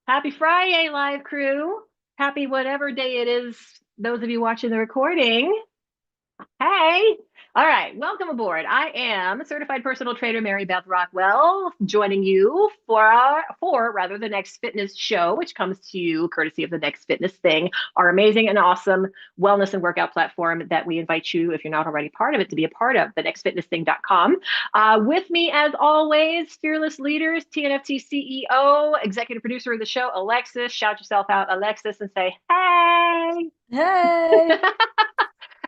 Happy Friday, live crew. Happy whatever day it is, those of you watching the recording. Hey. All right, welcome aboard. I am certified personal trainer Mary Beth Rockwell, joining you for rather the Next Fitness show, which comes to you courtesy of the Next Fitness Thing, our amazing and awesome wellness and workout platform that we invite you, if you're not already part of it, to be a part of, thenextfitnessthing.com. With me, as always, fearless leaders, TNFT CEO, executive producer of the show, Alexis. Shout yourself out, Alexis, and say, hey. Hey.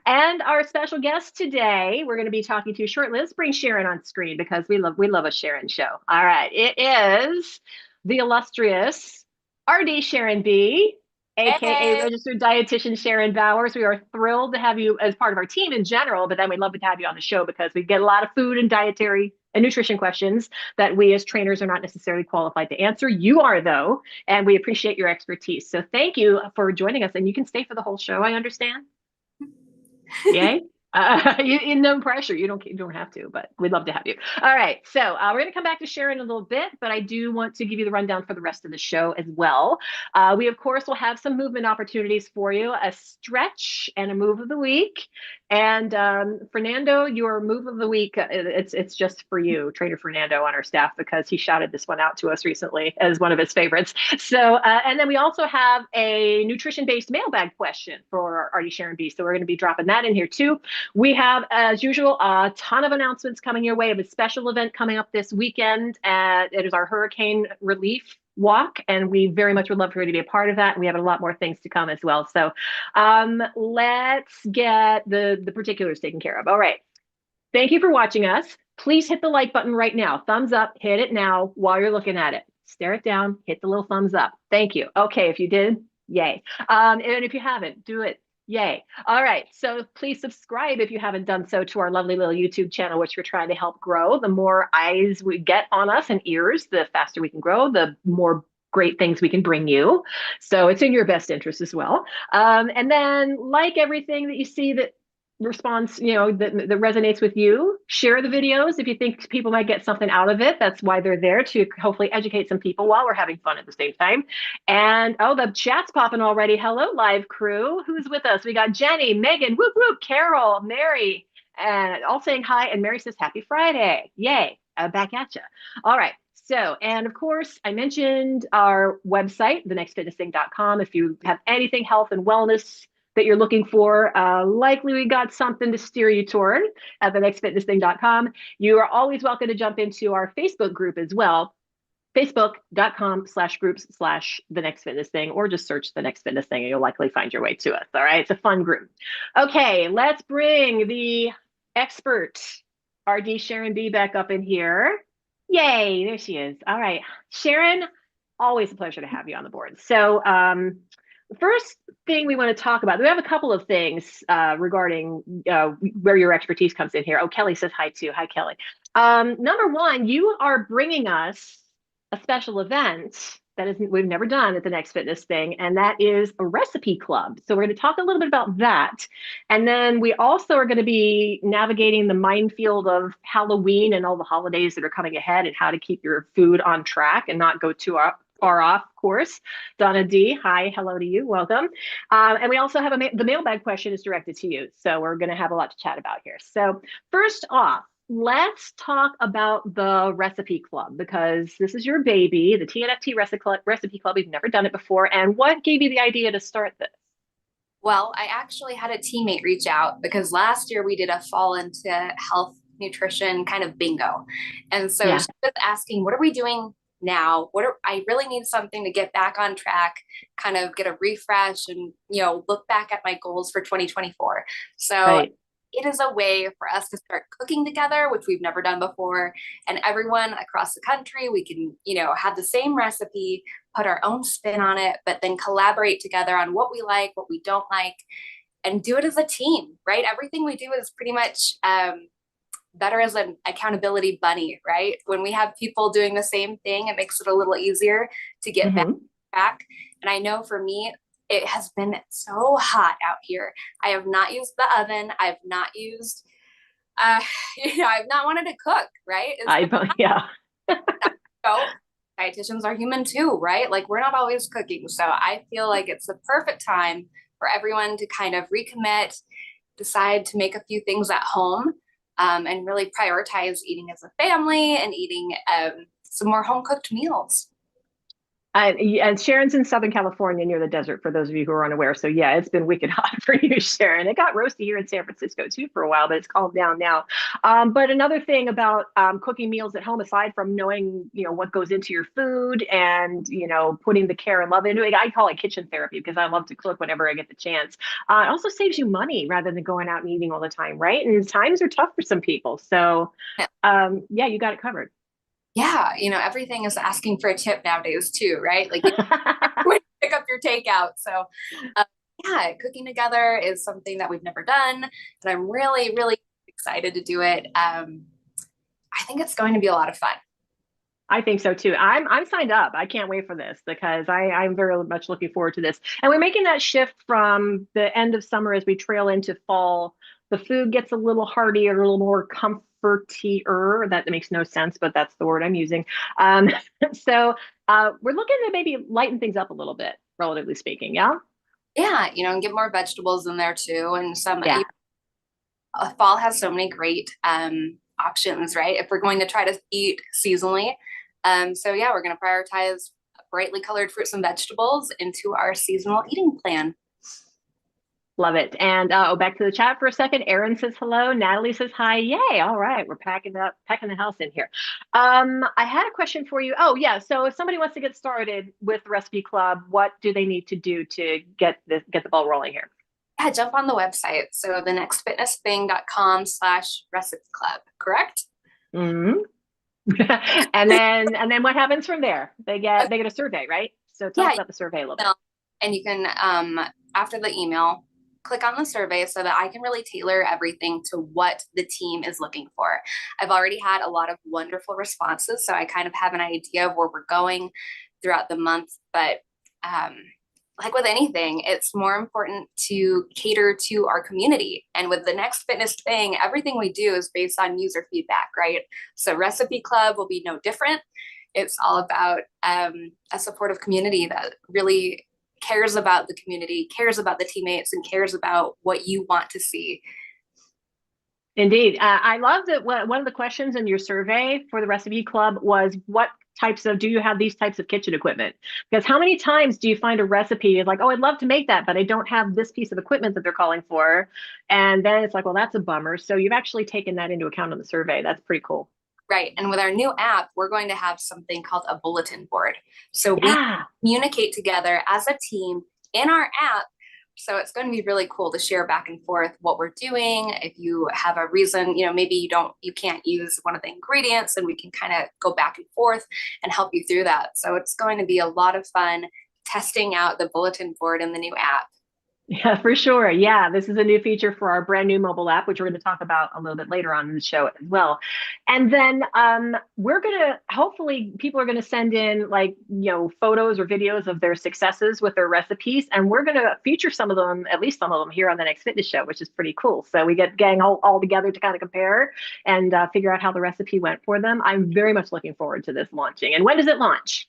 And our special guest today, we're going to be talking to shortly. Let's bring Sharon on screen because we love a Sharon show. All right, it is the illustrious RD Sharon B, aka Hey. registered dietitian Sharon Bowers. We are thrilled to have you as part of our team in general, but then we'd love to have you on the show because we get a lot of food and dietary and nutrition questions that we as trainers are not necessarily qualified to answer. You are, though, and we appreciate your expertise. So thank you for joining us, and you can stay for the whole show, I understand. Yay. No pressure. You don't have to, but we'd love to have you. All right. So we're going to come back to Sharon in a little bit, but I do want to give you the rundown for the rest of the show as well. We, of course, will have some movement opportunities for you, a stretch and a move of the week. And Fernando, your move of the week, it's just for you, Trainer Fernando on our staff, because he shouted this one out to us recently as one of his favorites. So, and then we also have a nutrition-based mailbag question for RD Sharon B. So we're going to be dropping that in here too. We have, as usual, a ton of announcements coming your way. We have a special event coming up this weekend. It is our hurricane relief walk, and we very much would love for you to be a part of that. And we have a lot more things to come as well. So let's get the particulars taken care of. All right. Thank you for watching us. Please hit the like button right now. Thumbs up, hit it now while you're looking at it. Stare it down, hit the little thumbs up. Thank you. Okay, if you did, yay. And if you haven't, do it. Yay. All right. So please subscribe if you haven't done so to our lovely little YouTube channel, which we're trying to help grow. The more eyes we get on us and ears, the faster we can grow, the more great things we can bring you. So it's in your best interest as well. And then, like everything that you see that response, that resonates with you, share the videos if you think people might get something out of it. That's why they're there, to hopefully educate some people while we're having fun at the same time. And the chat's popping already. Hello, live crew. Who's with us? We got Jenny, Megan, whoop whoop, Carol, Mary, and all saying hi. And Mary says happy Friday. Yay. Back at you. All right. So, and of course, I mentioned our website, thenextfitnessthing.com. If you have anything health and wellness that you're looking for, likely we got something to steer you toward at thenextfitnessthing.com. You are always welcome to jump into our Facebook group as well, facebook.com/groups/the Next Fitness Thing, or just search the Next Fitness Thing and you'll likely find your way to us. All right. It's a fun group. Okay. Let's bring the expert RD Sharon B back up in here. Yay. There she is. All right. Sharon, always a pleasure to have you on the board. So, the first thing we want to talk about, we have a couple of things regarding where your expertise comes in here. Oh, Kelly says hi too. Hi, Kelly. Number one, you are bringing us a special event that we've never done at the Next Fitness Thing, and that is a recipe club. So we're going to talk a little bit about that. And then we also are going to be navigating the minefield of Halloween and all the holidays that are coming ahead, and how to keep your food on track and not go too far off course. Donna D, hi, hello to you, welcome. And we also have the mailbag question is directed to you. So we're going to have a lot to chat about here. So first off, let's talk about the recipe club, because this is your baby, the TNFT Recipe Club. You've never done it before. And what gave you the idea to start this? Well, I actually had a teammate reach out because last year we did a fall into health nutrition kind of bingo. And so Yeah. she was asking, what are we doing now? I really need something to get back on track, kind of get a refresh and, look back at my goals for 2024. So Right. it is a way for us to start cooking together, which we've never done before. And everyone across the country, we can, have the same recipe, put our own spin on it, but then collaborate together on what we like, what we don't like, and do it as a team, right? Everything we do is pretty much better as an accountability bunny, right? When we have people doing the same thing, it makes it a little easier to get back. And I know for me, it has been so hot out here. I have not used the oven. I've not used, I've not wanted to cook, right? Yeah. So dietitians are human too, right? Like we're not always cooking. So I feel like it's the perfect time for everyone to kind of recommit, decide to make a few things at home, and really prioritize eating as a family and eating some more home cooked meals. And Sharon's in Southern California near the desert, for those of you who are unaware. So yeah, it's been wicked hot for you, Sharon. It got roasty here in San Francisco too for a while, but it's calmed down now. But another thing about cooking meals at home, aside from knowing, what goes into your food and, putting the care and love into it, I call it kitchen therapy because I love to cook whenever I get the chance. It also saves you money rather than going out and eating all the time, right? And times are tough for some people. So yeah, you got it covered. Yeah, everything is asking for a tip nowadays too, right? Like pick up your takeout. So yeah, cooking together is something that we've never done, and I'm really, really excited to do it. I think it's going to be a lot of fun. I think so too. I'm signed up. I can't wait for this because I'm very much looking forward to this. And we're making that shift from the end of summer as we trail into fall. The food gets a little heartier, a little more comfortier. That makes no sense, but that's the word I'm using. So we're looking to maybe lighten things up a little bit, relatively speaking. Yeah. Yeah, and get more vegetables in there too, and some. Yeah. Fall has so many great options, right? If we're going to try to eat seasonally. So yeah, we're going to prioritize brightly colored fruits and vegetables into our seasonal eating plan. Love it. And back to the chat for a second. Erin says hello. Natalie says hi. Yay. All right. We're packing the house in here. I had a question for you. Oh, yeah. So if somebody wants to get started with the Recipe Club, what do they need to do to get the ball rolling here? Yeah, jump on the website. So thenextfitnessthing.com/recipe club, correct? Mm-hmm. and then what happens from there? They get a survey, right? So tell us about the survey a little bit. And you can after the email, click on the survey so that I can really tailor everything to what the team is looking for. I've already had a lot of wonderful responses, so I kind of have an idea of where we're going throughout the month. But like with anything, it's more important to cater to our community. And with the Next Fitness Thing, everything we do is based on user feedback, right? So Recipe Club will be no different. It's all about a supportive community that really cares about the community, cares about the teammates, and cares about what you want to see. Indeed. I love that one of the questions in your survey for the Recipe Club was do you have these types of kitchen equipment? Because how many times do you find a recipe is like, oh, I'd love to make that, but I don't have this piece of equipment that they're calling for. And then it's like, well, that's a bummer. So you've actually taken that into account on the survey. That's pretty cool. Right. And with our new app, we're going to have something called a bulletin board. So we communicate together as a team in our app. So it's going to be really cool to share back and forth what we're doing. If you have a reason, maybe you can't use one of the ingredients, and we can kind of go back and forth and help you through that. So it's going to be a lot of fun testing out the bulletin board in the new app. Yeah, for sure. Yeah, this is a new feature for our brand new mobile app, which we're going to talk about a little bit later on in the show as well. And then we're going to, hopefully people are going to send in photos or videos of their successes with their recipes. And we're going to feature some of them, at least some of them here on the Next Fitness Show, which is pretty cool. So we get gang all together to kind of compare and figure out how the recipe went for them. I'm very much looking forward to this launching. And when does it launch?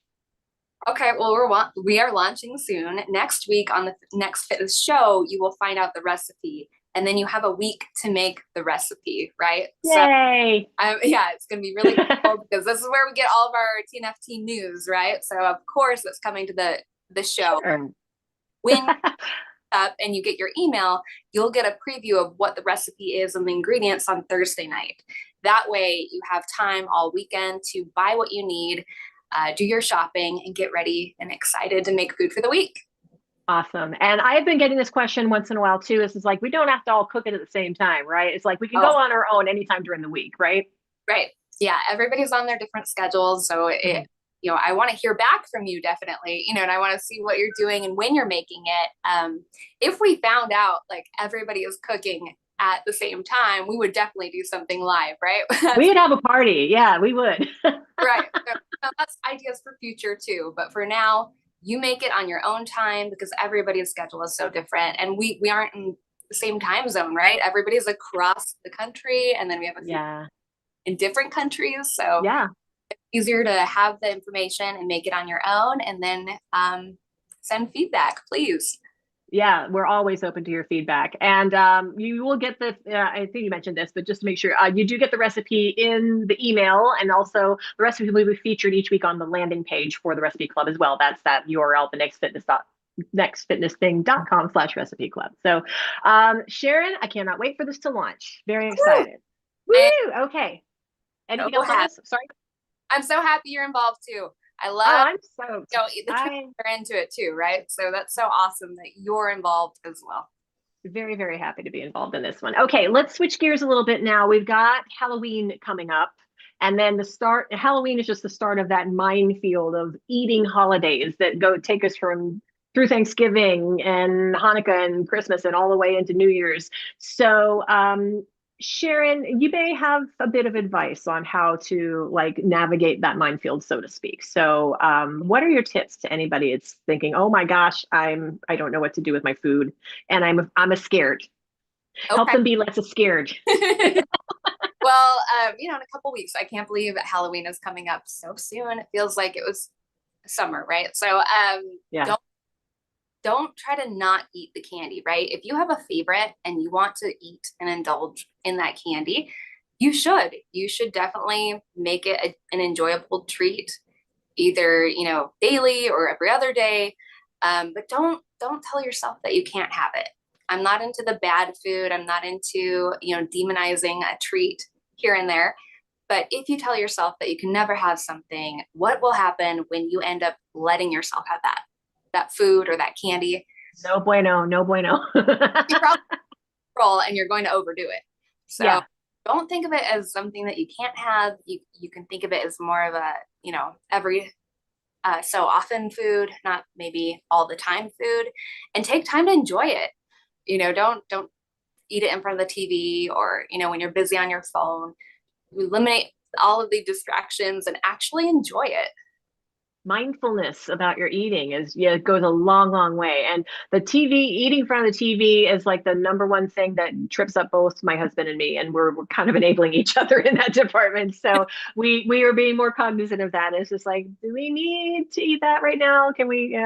Okay, well, we are launching soon. Next week on the Next Fitness Show, you will find out the recipe, and then you have a week to make the recipe, right? Yay! So, yeah, it's going to be really cool because this is where we get all of our TNFT news, right? So, of course, it's coming to the show. Sure. When up and you get your email, you'll get a preview of what the recipe is and the ingredients on Thursday night. That way, you have time all weekend to buy what you need, do your shopping, and get ready and excited to make food for the week. Awesome. And I've been getting this question once in a while too. It's like, we don't have to all cook it at the same time, right? It's like we can go on our own anytime during the week, right? Right. Yeah. Everybody's on their different schedules. So I want to hear back from you definitely, and I want to see what you're doing and when you're making it. If we found out like everybody is cooking at the same time, we would definitely do something live, right? We'd have a party. Yeah, we would. Right. So that's ideas for future too. But for now, you make it on your own time because everybody's schedule is so different. And we aren't in the same time zone, right? Everybody's across the country. And then we have a few in different countries. So yeah, easier to have the information and make it on your own, and then send feedback, please. Yeah, we're always open to your feedback. And you will get the, I think you mentioned this, but just to make sure, you do get the recipe in the email. And also the recipe will be featured each week on the landing page for the Recipe Club as well. That's that URL, the nextfitnessthing.com/recipe club. So Sharon, I cannot wait for this to launch. Very excited. Woo! Okay. Anything else on this? Sorry. I'm so happy you're involved too. I love, I'm so, the trainers are into it too, right? So that's so awesome that you're involved as well. Very, very happy to be involved in this one. Okay, let's switch gears a little bit now. We've got Halloween coming up. And then Halloween is just the start of that minefield of eating holidays that take us from through Thanksgiving and Hanukkah and Christmas and all the way into New Year's. So Sharon, you may have a bit of advice on how to navigate that minefield, so to speak. So, what are your tips to anybody that's thinking, "Oh my gosh, I don't know what to do with my food, and I'm a scared." Okay. Help them be less scared. Well, in a couple weeks, I can't believe that Halloween is coming up so soon. It feels like it was summer, right? So, yeah. Don't try to not eat the candy, right? If you have a favorite and you want to eat and indulge in that candy, you should. You should definitely make it an enjoyable treat, either, daily or every other day. But don't tell yourself that you can't have it. I'm not into the bad food. I'm not into, demonizing a treat here and there. But if you tell yourself that you can never have something, what will happen when you end up letting yourself have that food or that candy? No bueno, no bueno. You probably roll and you're going to overdo it. So yeah. Don't think of it as something that you can't have. You can think of it as more of a, every so often food, not maybe all the time food, and take time to enjoy it. Don't eat it in front of the TV or, when you're busy on your phone. Eliminate all of the distractions and actually enjoy it. Mindfulness about your eating it goes a long, long way. And eating in front of the TV is like the number one thing that trips up both my husband and me. And we're kind of enabling each other in that department. So we are being more cognizant of that. It's just like, do we need to eat that right now? Can we,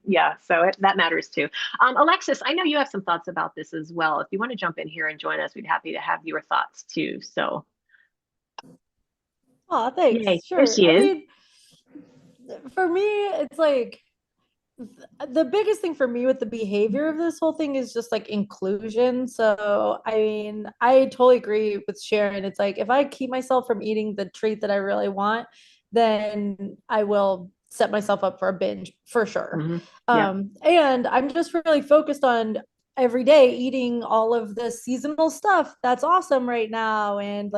yeah. So that matters too. Alexis, I know you have some thoughts about this as well. If you want to jump in here and join us, we'd be happy to have your thoughts too. So. Oh, thanks. Yay. Sure. There she is. For me, it's like the biggest thing for me with the behavior of this whole thing is just inclusion. So, I totally agree with Sharon. It's like, if I keep myself from eating the treat that I really want, then I will set myself up for a binge for sure. Mm-hmm. Yeah. And I'm just really focused on every day eating all of the seasonal stuff that's awesome right now, and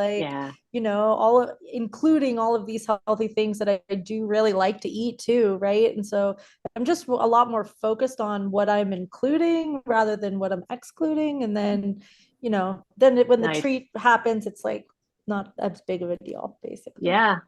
including all of these healthy things that I do really like to eat too, right? And so I'm just a lot more focused on what I'm including rather than what I'm excluding, and then when the treat happens, it's not as big of a deal, basically. Yeah.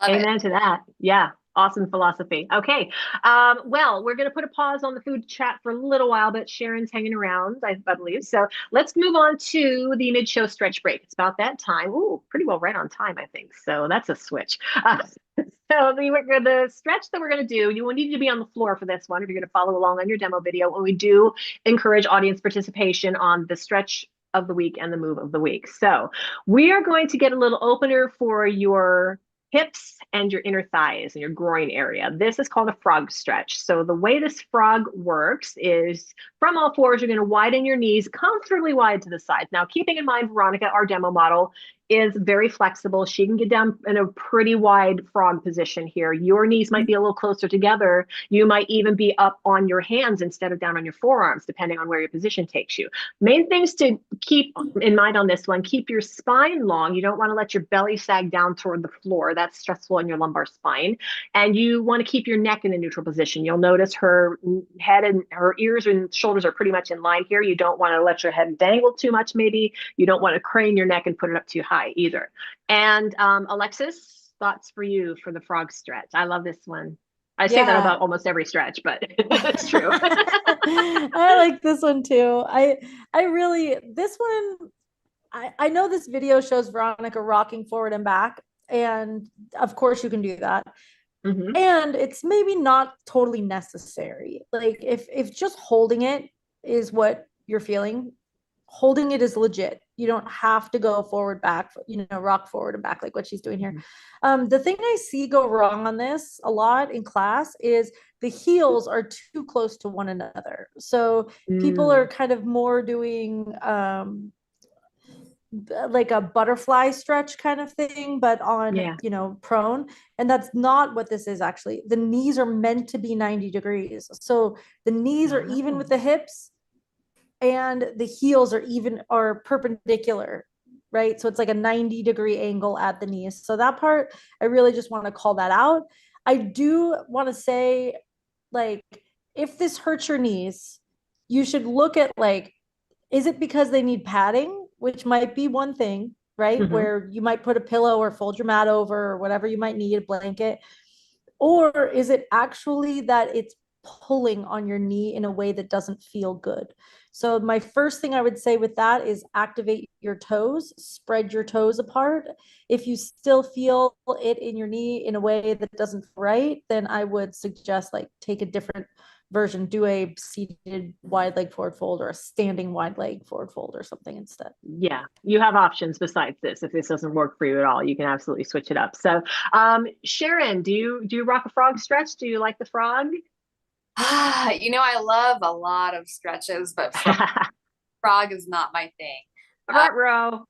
Amen to that. Yeah. Awesome philosophy. Okay. Well, we're going to put a pause on the food chat for a little while, but Sharon's hanging around, I believe. So let's move on to the mid-show stretch break. It's about that time. Ooh, pretty well right on time, I think. So that's a switch. So the stretch that we're going to do, you will need to be on the floor for this one if you're going to follow along on your demo video. When we do encourage audience participation on the stretch of the week and the move of the week. So we are going to get a little opener for your hips and your inner thighs and your groin area. This is called a frog stretch. So the way this frog works is from all fours, you're going to widen your knees comfortably wide to the sides. Now, keeping in mind, Veronica, our demo model, is very flexible. She can get down in a pretty wide frog position here. Your knees might be a little closer together. You might even be up on your hands instead of down on your forearms, depending on where your position takes you. Main things to keep in mind on this one: keep your spine long. You don't want to let your belly sag down toward the floor. That's stressful in your lumbar spine. And you want to keep your neck in a neutral position. You'll notice her head and her ears and shoulders are pretty much in line here. You don't want to let your head dangle too much, maybe. You don't want to crane your neck and put it up too high either. And Alexis, thoughts for you for the frog stretch? I love this one. I say that about almost every stretch, but it's true. I like this one too. I know this video shows Veronica rocking forward and back. and of course you can do that. Mhm. And it's maybe not totally necessary. Like if just holding it is what you're feeling, holding it is legit. You don't have to go forward, back, rock forward and back like what she's doing here. The thing I see go wrong on this a lot in class is the heels are too close to one another. So people are kind of more doing like a butterfly stretch kind of thing, but on, prone. And that's not what this is actually. The knees are meant to be 90 degrees. So the knees are even with the hips, and the heels are perpendicular, right? So it's like a 90-degree angle at the knees. So that part, I really just want to call that out. I do want to say, like, if this hurts your knees, you should look at, like, is it because they need padding, which might be one thing, right? Mhm. Where you might put a pillow or fold your mat over or whatever you might need, a blanket. Or is it actually that it's pulling on your knee in a way that doesn't feel good? So my first thing I would say with that is activate your toes, spread your toes apart. If you still feel it in your knee in a way that doesn't feel right, then I would suggest, like, take a different version, do a seated wide leg forward fold or a standing wide leg forward fold or something instead. Yeah, you have options besides this. If this doesn't work for you at all, you can absolutely switch it up. So, Sharon, do you rock a frog stretch? Do you like the frog? I love a lot of stretches, but frog is not my thing. Front row.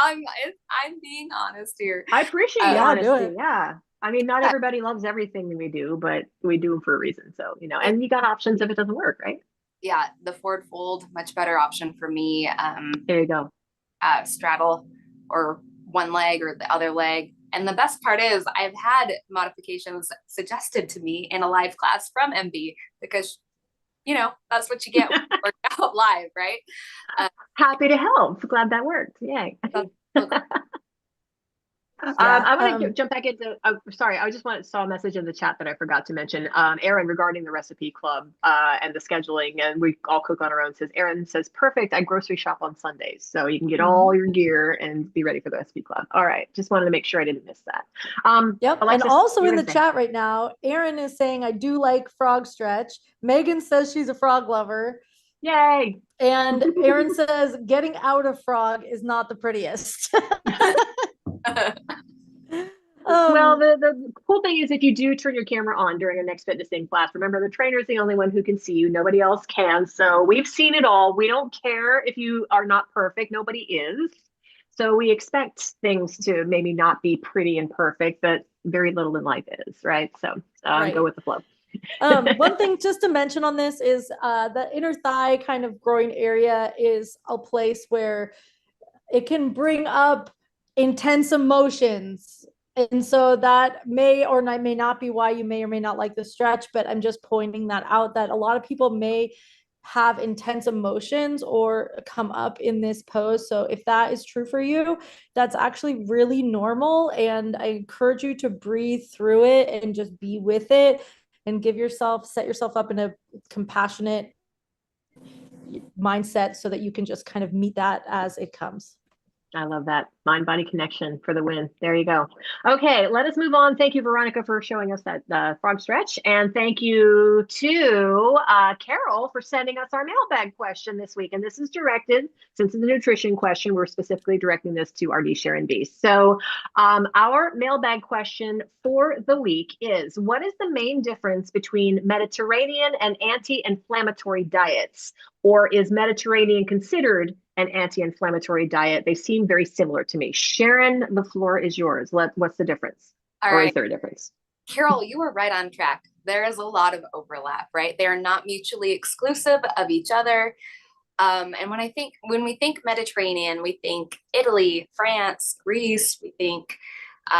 I'm being honest here. I appreciate Yeah, honesty. do it. Yeah. I mean, not everybody loves everything that we do, but we do them for a reason. So, and you got options if it doesn't work, right? Yeah, the forward fold, much better option for me. There you go. Straddle or one leg or the other leg. And the best part is I've had modifications suggested to me in a live class from MB because, that's what you get when you work out live, right? Happy to help. Glad that worked. Yay. I want to jump back into, sorry, I just saw a message in the chat that I forgot to mention. Erin, regarding the recipe club and the scheduling, and we all cook on our own, Erin says, perfect, I grocery shop on Sundays. So you can get all your gear and be ready for the recipe club. All right. Just wanted to make sure I didn't miss that. Yep. Alexis, and also in the chat right now, Erin is saying, I do like frog stretch. Megan says she's a frog lover. Yay. And Erin says, getting out of frog is not the prettiest. Well, the cool thing is if you do turn your camera on during a next fitnessing class, remember the trainer is the only one who can see you. Nobody else can. So we've seen it all. We don't care if you are not perfect. Nobody is. So we expect things to maybe not be pretty and perfect, but very little in life is, right? So Right. Go with the flow. One thing just to mention on this is the inner thigh kind of groin area is a place where it can bring up intense emotions. And so that may or may not be why you may or may not like the stretch, but I'm just pointing that out, that a lot of people may have intense emotions or come up in this pose. So if that is true for you, that's actually really normal. And I encourage you to breathe through it and just be with it and set yourself up in a compassionate mindset so that you can just kind of meet that as it comes. I love that. Mind-body connection for the win. There you go. Okay, let us move on. Thank you, Veronica, for showing us that frog stretch. And thank you to Carol for sending us our mailbag question this week. And this is directed, since it's a nutrition question, we're specifically directing this to RD Sharon B. So our mailbag question for the week is, what is the main difference between Mediterranean and anti-inflammatory diets? Or is Mediterranean considered an anti-inflammatory diet? They seem very similar to me. Sharon, the floor is yours. What's the difference? All or right. Is there a difference? Carol, you were right on track. There is a lot of overlap, right? They are not mutually exclusive of each other. And when we think Mediterranean, we think Italy, France, Greece, we think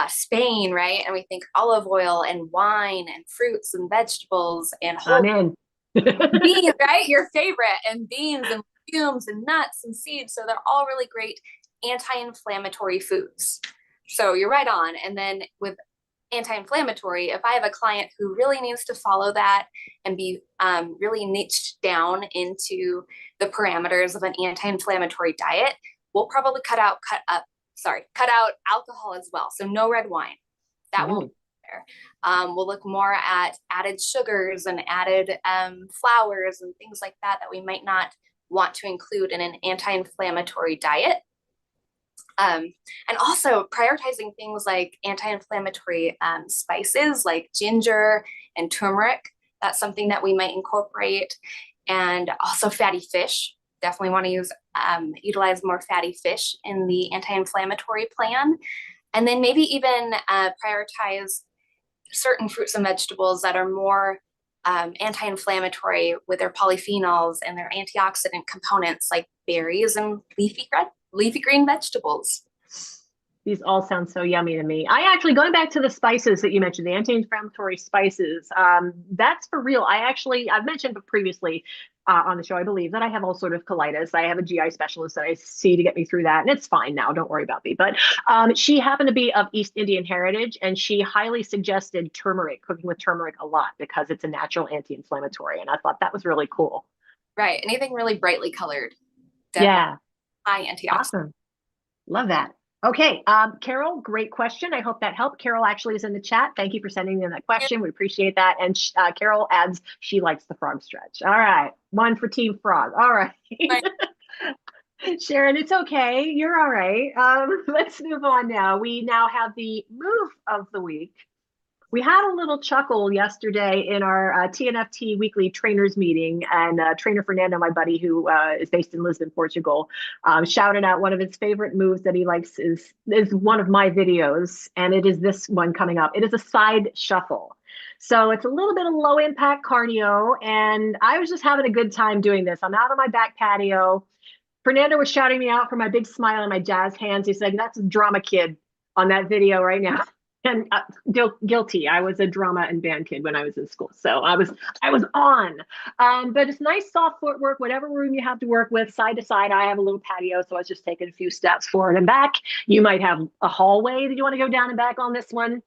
Spain, right? And we think olive oil and wine and fruits and vegetables and whole beans, right? Your favorite, and beans and legumes and nuts and seeds. So they're all really great anti-inflammatory foods. So you're right on. And then with anti-inflammatory, if I have a client who really needs to follow that and be really niched down into the parameters of an anti-inflammatory diet, we'll probably cut up cut out alcohol as well. So no red wine. That won't be there. We'll look more at added sugars and added flours and things like that we might not want to include in an anti-inflammatory diet. And also prioritizing things like anti-inflammatory spices like ginger and turmeric. That's something that we might incorporate. And also fatty fish. Definitely want to utilize more fatty fish in the anti-inflammatory plan. And then maybe even prioritize certain fruits and vegetables that are more anti-inflammatory with their polyphenols and their antioxidant components like berries and leafy green vegetables. These all sound so yummy to me. I actually, going back to the spices that you mentioned, the anti-inflammatory spices, that's for real. I've mentioned previously on the show, I believe, that I have all sort of colitis. I have a GI specialist that I see to get me through that, and it's fine now. Don't worry about me. But she happened to be of East Indian heritage, and she highly suggested turmeric, cooking with turmeric a lot, because it's a natural anti-inflammatory. And I thought that was really cool. Right. Anything really brightly colored. Yeah. High antioxidant. Awesome. Love that. Okay, Carol, great question. I hope that helped. Carol actually is in the chat. Thank you for sending in that question. We appreciate that. And Carol adds, she likes the frog stretch. All right, one for Team Frog. All right. Sharon, it's okay. You're all right. Let's move on now. We now have the move of the week. We had a little chuckle yesterday in our TNFT weekly trainers meeting, and trainer Fernando, my buddy who is based in Lisbon, Portugal, shouted out one of his favorite moves that he likes is one of my videos, and it is this one coming up. It is a side shuffle. So it's a little bit of low impact cardio, and I was just having a good time doing this. I'm out on my back patio. Fernando was shouting me out for my big smile and my jazz hands. He's like, "That's a drama kid on that video right now." And guilty. I was a drama and band kid when I was in school, so I was on. But it's nice soft footwork, whatever room you have to work with, side to side. I have a little patio, so I was just taking a few steps forward and back. You might have a hallway that you want to go down and back on this one.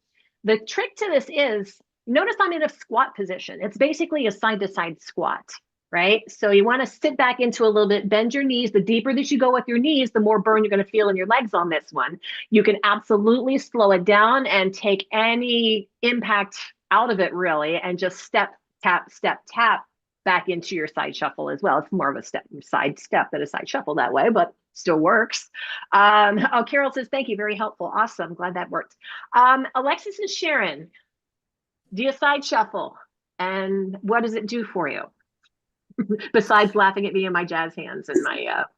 The trick to this is, notice I'm in a squat position. It's basically a side to side squat, right? So you want to sit back into a little bit, bend your knees. The deeper that you go with your knees, the more burn you're going to feel in your legs on this one. You can absolutely slow it down and take any impact out of it, really, and just step, tap back into your side shuffle as well. It's more of a side step than a side shuffle that way, but still works. Carol says, thank you, very helpful. Awesome, glad that worked. Alexis and Sharon, do you side shuffle? And what does it do for you? Besides laughing at me and my jazz hands and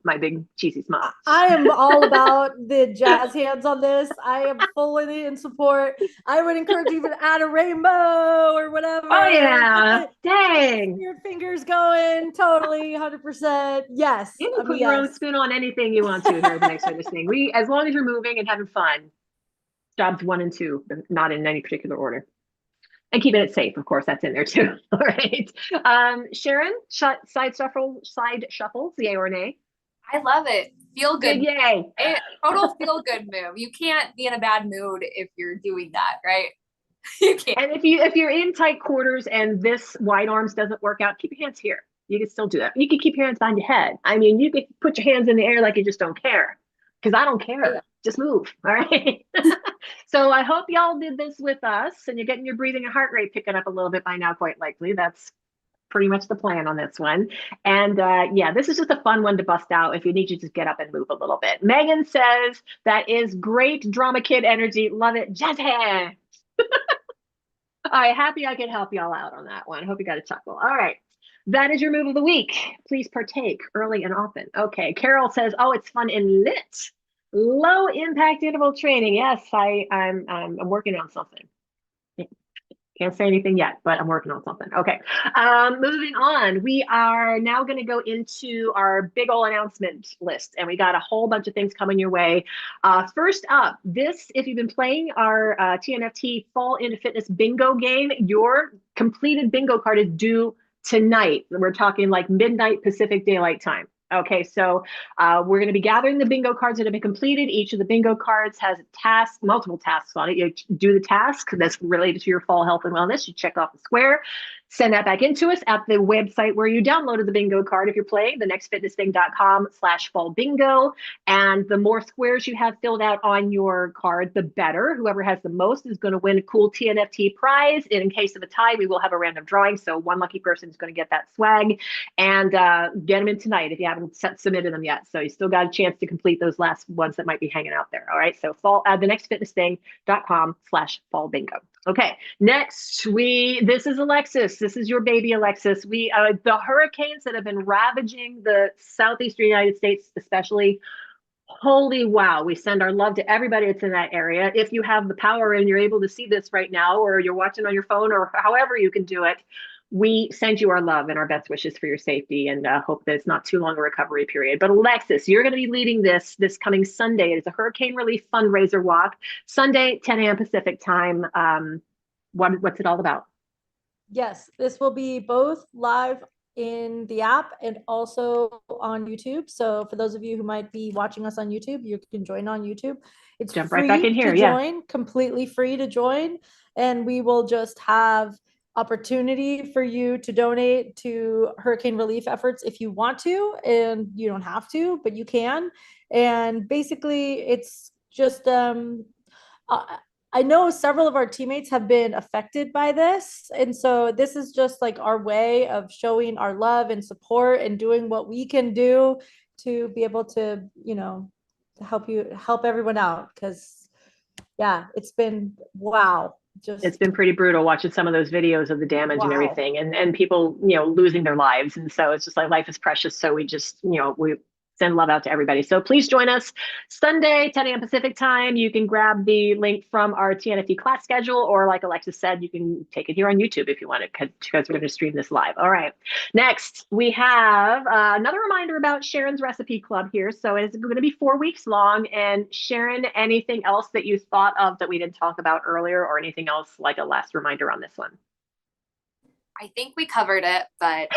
my big cheesy smile. I am all about the jazz hands on this. I am fully in support. I would encourage you to add a rainbow or whatever. Oh yeah, dang. Your fingers going, totally, 100%. Yes. You can put your own spin on anything you want to here. Thanks for listening. As long as you're moving and having fun, jobs 1 and 2, but not in any particular order. And keeping it safe, of course, that's in there too. All right. Sharon, side shuffles, yay or nay? I love it. Feel good. Yay. Total feel good move. You can't be in a bad mood if you're doing that, right? You can't. And if you're in tight quarters and this wide arms doesn't work out, keep your hands here. You can still do that. You can keep your hands behind your head. I mean, you can put your hands in the air like you just don't care. Because I don't care. Yeah. Just move. All right. So I hope y'all did this with us and you're getting your breathing and heart rate picking up a little bit by now, quite likely. That's pretty much the plan on this one. And yeah, this is just a fun one to bust out if you need to just get up and move a little bit. Megan says, that is great drama kid energy. Love it. Jazz hands. All right. Happy I could help y'all out on that one. Hope you got a chuckle. All right. That is your move of the week. Please partake early and often. Okay. Carol says, oh, it's fun and lit. Low impact interval training. Yes, I'm working on something. Can't say anything yet, but I'm working on something. Okay. Moving on. We are now going to go into our big ol' announcement list, and we got a whole bunch of things coming your way. First up, if you've been playing our TNFT Fall into Fitness bingo game, your completed bingo card is due tonight. We're talking like midnight Pacific Daylight Time. Okay, so we're going to be gathering the bingo cards that have been completed. Each of the bingo cards has a task, multiple tasks on it. You do the task that's related to your fall health and wellness. You check off the square. Send that back into us at the website where you downloaded the bingo card if you're playing, thenextfitnessthing.com/fall bingo. And the more squares you have filled out on your card, the better. Whoever has the most is going to win a cool TNFT prize. And in case of a tie, we will have a random drawing. So one lucky person is going to get that swag. And get them in tonight if you haven't submitted them yet. So you still got a chance to complete those last ones that might be hanging out there. All right. So thenextfitnessthing.com/fall bingo. Okay, next this is Alexis. This is your baby, Alexis. The hurricanes that have been ravaging the southeastern United States, especially. Holy wow! We send our love to everybody that's in that area. If you have the power and you're able to see this right now, or you're watching on your phone, or however you can do it, we send you our love and our best wishes for your safety, and hope that it's not too long a recovery period. But Alexis, you're going to be leading this coming Sunday. It's a hurricane relief fundraiser walk, Sunday, 10 a.m. Pacific time. What's it all about? Yes, this will be both live in the app and also on YouTube. So for those of you who might be watching us on YouTube, you can join on YouTube. It's Jump free right back in here, to join, completely free to join. And we will just have opportunity for you to donate to hurricane relief efforts if you want to, and you don't have to, but you can. And basically it's just I know several of our teammates have been affected by this. And so this is just like our way of showing our love and support and doing what we can do to be able to, to help everyone out. Cause yeah, it's been, wow. It's been pretty brutal watching some of those videos of the damage and everything, and people, losing their lives. And so it's just like, life is precious. So we just, we send love out to everybody. So please join us Sunday, 10 a.m. Pacific time. You can grab the link from our TNFT class schedule, or like Alexis said, you can take it here on YouTube if you want it, because we're going to stream this live. All right. Next, we have another reminder about Sharon's Recipe Club here. So it's going to be 4 weeks long. And Sharon, anything else that you thought of that we didn't talk about earlier, or anything else like a last reminder on this one? I think we covered it, but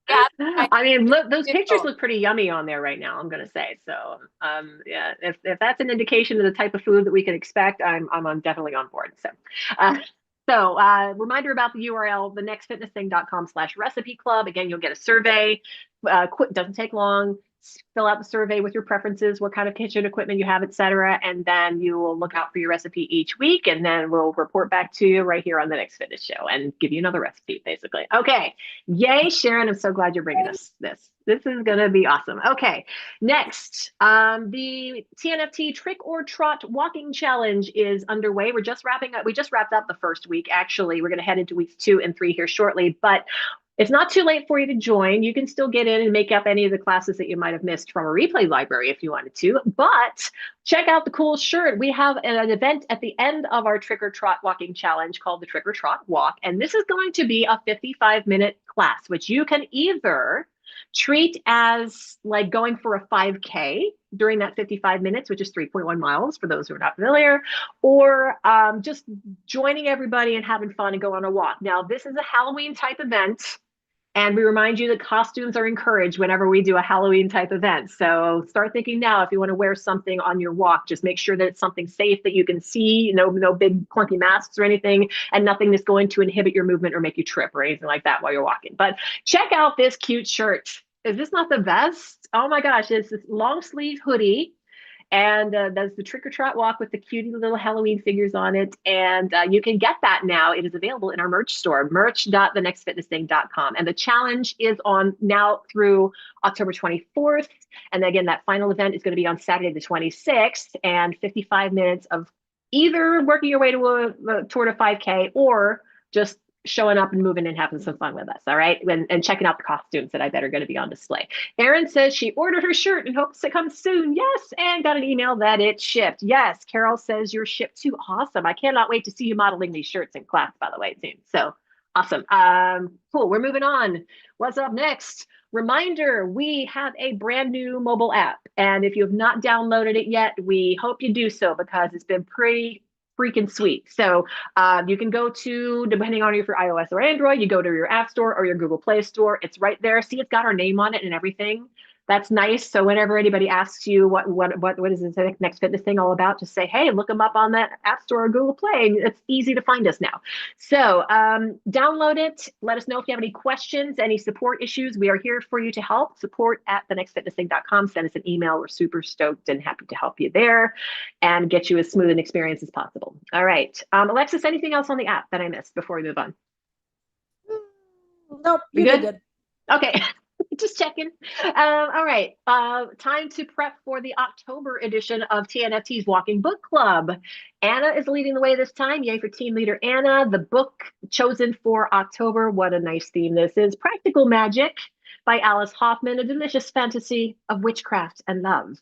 yeah, I mean, look, those pictures look pretty yummy on there right now, I'm going to say. So, yeah, if that's an indication of the type of food that we can expect, I'm definitely on board. So, reminder about the URL, thenextfitnessthing.com/recipe club. Again, you'll get a survey. Doesn't take long. Fill out the survey with your preferences, what kind of kitchen equipment you have, etc. And then you will look out for your recipe each week, and then we'll report back to you right here on the next fitness show and give you another recipe, basically. Okay. Yay, Sharon. I'm so glad you're bringing us this. This is going to be awesome. Okay. Next, the TNFT Trick or Trot Walking Challenge is underway. We're just wrapping up. We just wrapped up the first week. Actually, we're going to head into weeks 2 and 3 here shortly, but it's not too late for you to join. You can still get in and make up any of the classes that you might have missed from a replay library if you wanted to. But check out the cool shirt. We have an event at the end of our Trick or Trot Walking Challenge called the Trick or Trot Walk. And this is going to be a 55-minute class, which you can either treat as like going for a 5K during that 55 minutes, which is 3.1 miles for those who are not familiar, or just joining everybody and having fun and go on a walk. Now, this is a Halloween type event. And we remind you that costumes are encouraged whenever we do a Halloween type event. So start thinking now, if you want to wear something on your walk, just make sure that it's something safe that you can see, no big clunky masks or anything, and nothing that's going to inhibit your movement or make you trip or anything like that while you're walking. But check out this cute shirt. Is this not the best? Oh my gosh, it's this long sleeve hoodie. And that's the Trick or Trot Walk with the cutie little Halloween figures on it. And you can get that now. It is available in our merch store, merch.thenextfitnessthing.com. And the challenge is on now through October 24th. And again, that final event is going to be on Saturday the 26th, and 55 minutes of either working your way to toward a 5K or just showing up and moving and having some fun with us. All right. And checking out the costumes that I bet are going to be on display. Erin says she ordered her shirt and hopes it comes soon. Yes. And got an email that it shipped. Yes. Carol says you're shipped too. Awesome. I cannot wait to see you modeling these shirts in class, by the way, soon. So awesome. Cool. We're moving on. What's up next? Reminder, we have a brand new mobile app. And if you have not downloaded it yet, we hope you do so, because it's been pretty freaking sweet. So you can go to, depending on if you're iOS or Android, you go to your App Store or your Google Play Store. It's right there. See, it's got our name on it and everything. That's nice. So whenever anybody asks you what is this Next Fitness thing all about, just say, hey, look them up on that App Store or Google Play. It's easy to find us now. So download it. Let us know if you have any questions, any support issues. We are here for you to help. Support at thenextfitnessthing.com. Send us an email. We're super stoked and happy to help you there and get you as smooth an experience as possible. All right. Alexis, anything else on the app that I missed before we move on? Nope, you did good. Okay. Just checking. All right. Time to prep for the October edition of TNFT's Walking Book Club. Anna is leading the way this time. Yay for team leader Anna. The book chosen for October. What a nice theme this is. Practical Magic by Alice Hoffman, a delicious fantasy of witchcraft and love.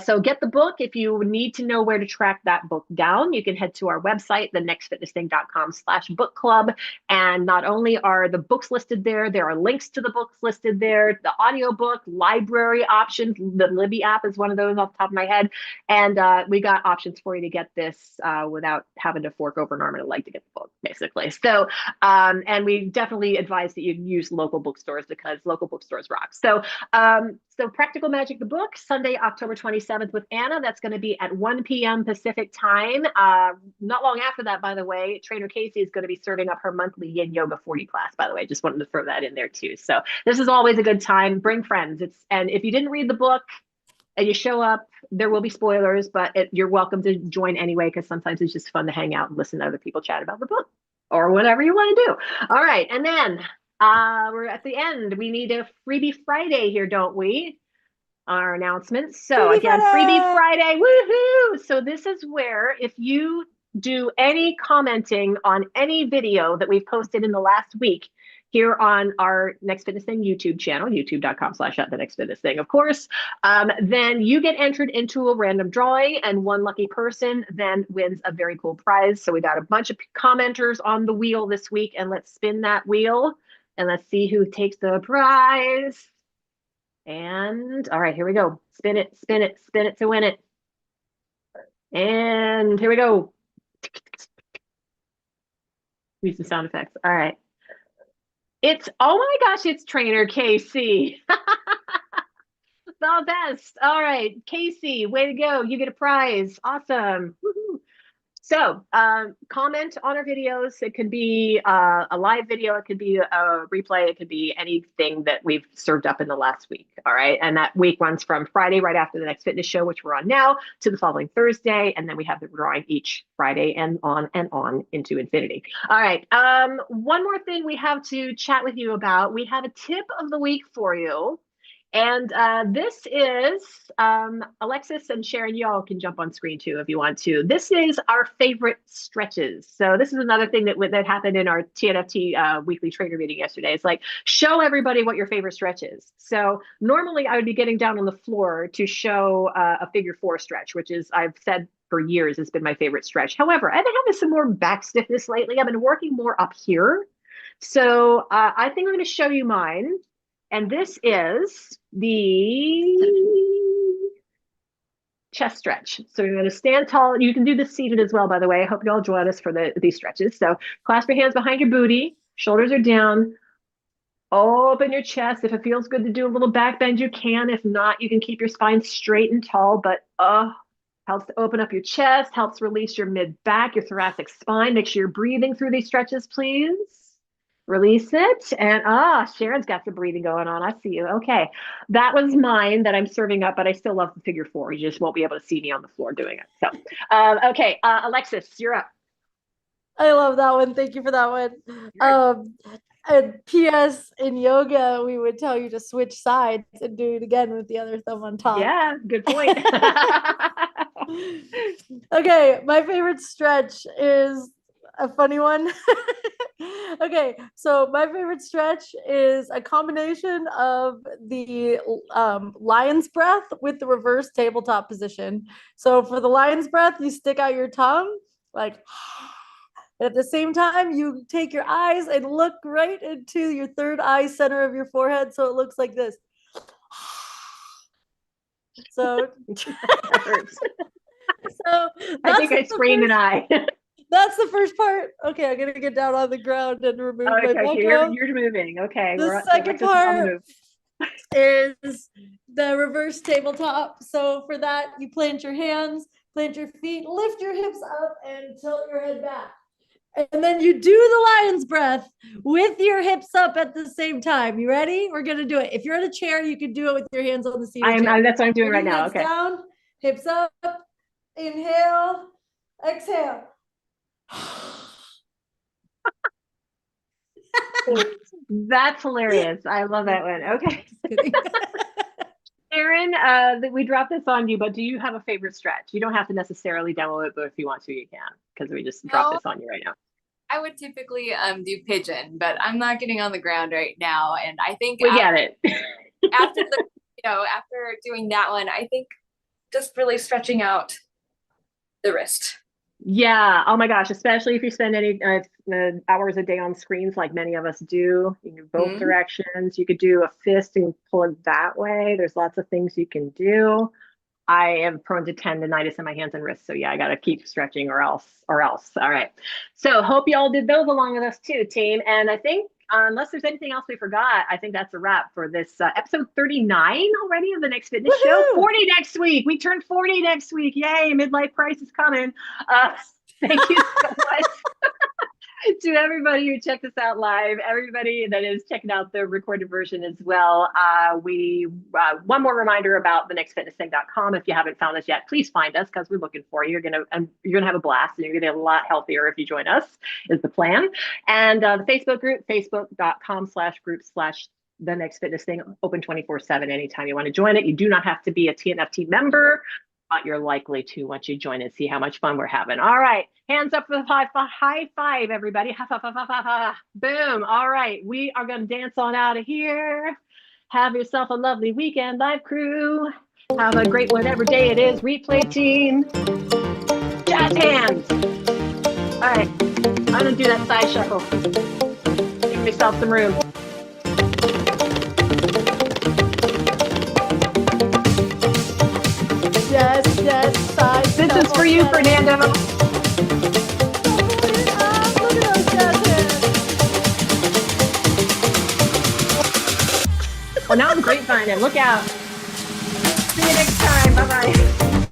So get the book. If you need to know where to track that book down, you can head to our website, thenextfitnessthing.com/book club. And not only are the books listed there, there are links to the books listed there, the audiobook, library options. The Libby app is one of those off the top of my head. And we got options for you to get this without having to fork over an arm and a leg to get the book, basically. So, and we definitely advise that you use local bookstores because local bookstores rock. So, so Practical Magic, the book, Sunday, October 27th with Anna. That's going to be at 1 p.m. Pacific time. Not long after that, by the way, Trainer Casey is going to be serving up her monthly Yin Yoga 40 class, by the way. Just wanted to throw that in there too. So this is always a good time. Bring friends. And if you didn't read the book and you show up, there will be spoilers, but you're welcome to join anyway, because sometimes it's just fun to hang out and listen to other people chat about the book or whatever you want to do. All right. And then we're at the end. We need a Freebie Friday here, don't we? Our announcements. So Freebie again, Friday! Freebie Friday, woohoo! So this is where if you do any commenting on any video that we've posted in the last week here on our Next Fitness Thing YouTube channel, youtube.com/@thenextfitnessthing, of course, then you get entered into a random drawing, and one lucky person then wins a very cool prize. So we got a bunch of commenters on the wheel this week, and let's spin that wheel and let's see who takes the prize. And all right, here we go. Spin it, spin it, spin it to win it. And here we go. Use some sound effects. All right. Oh my gosh, it's Trainer Casey. The best. All right, Casey, way to go. You get a prize. Awesome. Woo-hoo. So comment on our videos. It could be a live video. It could be a replay. It could be anything that we've served up in the last week. All right. And that week runs from Friday, right after the Next Fitness Show, which we're on now, to the following Thursday. And then we have the drawing each Friday and on into infinity. All right. One more thing we have to chat with you about. We have a tip of the week for you. And this is, Alexis and Sharon, y'all can jump on screen too if you want to. This is our favorite stretches. So this is another thing that happened in our TNFT weekly trainer meeting yesterday. It's like, show everybody what your favorite stretch is. So normally I would be getting down on the floor to show a figure 4 stretch, which is, I've said for years, has been my favorite stretch. However, I've been having some more back stiffness lately. I've been working more up here. So I think I'm going to show you mine. And this is the chest stretch. So you're going to stand tall. You can do this seated as well, by the way. I hope you all join us for these stretches. So clasp your hands behind your booty. Shoulders are down. Open your chest. If it feels good to do a little back bend, you can. If not, you can keep your spine straight and tall. But helps to open up your chest, helps release your mid-back, your thoracic spine. Make sure you're breathing through these stretches, please. Release it. And Sharon's got some breathing going on. I see you. Okay. That was mine that I'm serving up, but I still love the figure 4. You just won't be able to see me on the floor doing it. So, okay. Alexis, you're up. I love that one. Thank you for that one. And P.S. in yoga, we would tell you to switch sides and do it again with the other thumb on top. Yeah, good point. Okay. My favorite stretch is a funny one. Okay, so my favorite stretch is a combination of the lion's breath with the reverse tabletop position. So for the lion's breath, you stick out your tongue like, and at the same time, you take your eyes and look right into your third eye center of your forehead, so it looks like this. So, I think I sprained an eye. That's the first part. Okay, I'm gonna get down on the ground and remove my background. You're moving. Okay. The second part is the reverse tabletop. So for that, you plant your hands, plant your feet, lift your hips up, and tilt your head back. And then you do the lion's breath with your hips up at the same time. You ready? We're gonna do it. If you're in a chair, you can do it with your hands on the seat. That's what I'm doing right now. Hands Okay. down, hips up, inhale, exhale. That's hilarious. I love that one. Okay. Sharon, we dropped this on you, but do you have a favorite stretch? You don't have to necessarily demo it, but if you want to, you can, because we just dropped this on you right now. I would typically do pigeon, but I'm not getting on the ground right now. And I think we get it. After the, after doing that one, I think just really stretching out the wrist. Yeah. Oh my gosh. Especially if you spend any hours a day on screens, like many of us do. You can do both directions. You could do a fist and pull it that way. There's lots of things you can do. I am prone to tendonitis in my hands and wrists. So yeah, I got to keep stretching or else. All right. So hope you all did those along with us too, team. And I think unless there's anything else we forgot, I think that's a wrap for this episode 39 already of the Next Fitness Show. 40 next week. We turn 40 next week. Yay, midlife crisis coming. Thank you so much to everybody who checked us out live, everybody that is checking out the recorded version as well. One more reminder about thenextfitnessthing.com. If you haven't found us yet, please find us because we're looking for you. You're gonna have a blast, and you're gonna get a lot healthier if you join us. Is the plan. And the Facebook group, facebook.com/group/the Next Fitness Thing, open 24/7 anytime you want to join it. You do not have to be a TNFT member, but you're likely to once you join and see how much fun we're having. All right. Hands up for the high five, everybody. Ha, ha, ha, ha, ha, ha. Boom. All right. We are going to dance on out of here. Have yourself a lovely weekend, live crew. Have a great whatever day it is. Replay team. Jazz hands. All right. I'm going to do that side shuffle. Give myself some room. Yes, side This shuffle, is for you, Fernando. Look at those jazz hands. Well, now I'm grapevine and look out.